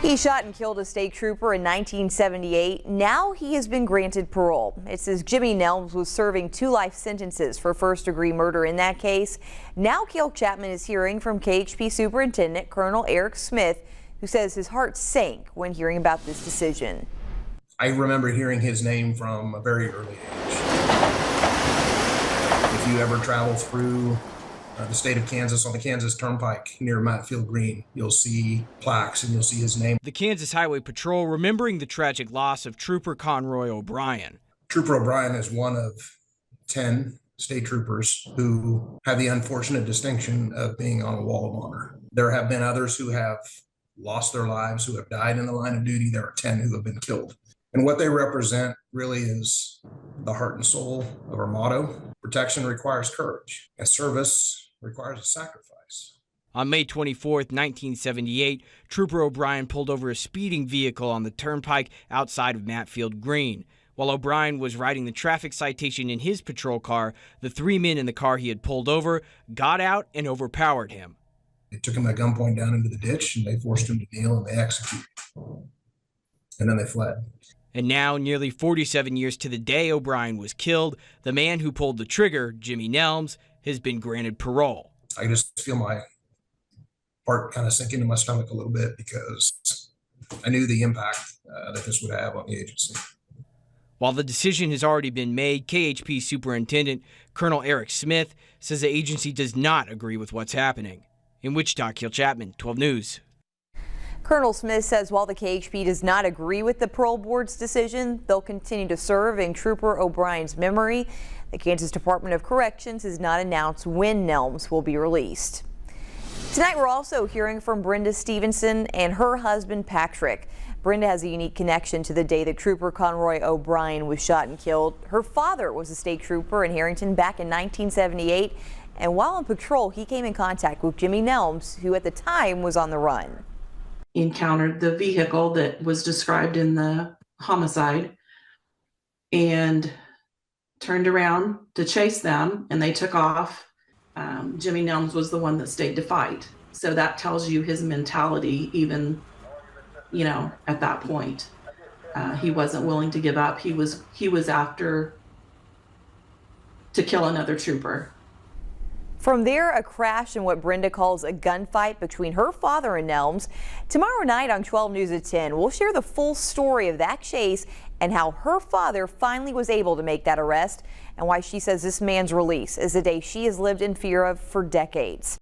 He shot and killed a state trooper in 1978. Now he has been granted parole. It says Jimmy Nelms was serving 2 life sentences for first-degree murder in that case. Now Cale Chapman is hearing from KHP Superintendent Colonel Eric Smith, who says his heart sank when hearing about this decision. I remember hearing his name from a very early age. If you ever travel through the state of Kansas on the Kansas Turnpike near Matfield Green, you'll see plaques and you'll see his name. The Kansas Highway Patrol remembering the tragic loss of Trooper Conroy O'Brien. Trooper O'Brien is one of 10 state troopers who have the unfortunate distinction of being on a wall of honor. There have been others who have lost their lives, who have died in the line of duty. There are 10 who have been killed. And what they represent really is the heart and soul of our motto. Protection requires courage, and service requires a sacrifice. On May 24th, 1978, Trooper O'Brien pulled over a speeding vehicle on the turnpike outside of Matfield Green. While O'Brien was writing the traffic citation in his patrol car, the 3 men in the car he had pulled over got out and overpowered him. They took him at gunpoint down into the ditch, and they forced him to kneel, and they executed him. And then they fled. And now, nearly 47 years to the day O'Brien was killed, the man who pulled the trigger, Jimmy Nelms, has been granted parole. I just feel my heart kind of sink into my stomach a little bit because I knew the impact that this would have on the agency. While the decision has already been made, KHP Superintendent Colonel Eric Smith says the agency does not agree with what's happening. In Wichita, Cale Chapman, 12 News. Colonel Smith says while the KHP does not agree with the parole board's decision, they'll continue to serve in Trooper O'Brien's memory. The Kansas Department of Corrections has not announced when Nelms will be released. Tonight we're also hearing from Brenda Stevenson and her husband Patrick. Brenda has a unique connection to the day that Trooper Conroy O'Brien was shot and killed. Her father was a state trooper in Harrington back in 1978, and while on patrol he came in contact with Jimmy Nelms, who at the time was on the run. Encountered the vehicle that was described in the homicide and turned around to chase them, and they took off. Jimmy Nelms was the one that stayed to fight. So that tells you his mentality, even, at that point. He wasn't willing to give up. He was after to kill another trooper. From there, a crash in what Brenda calls a gunfight between her father and Nelms. Tomorrow night on 12 News at 10, we'll share the full story of that chase and how her father finally was able to make that arrest and why she says this man's release is a day she has lived in fear of for decades.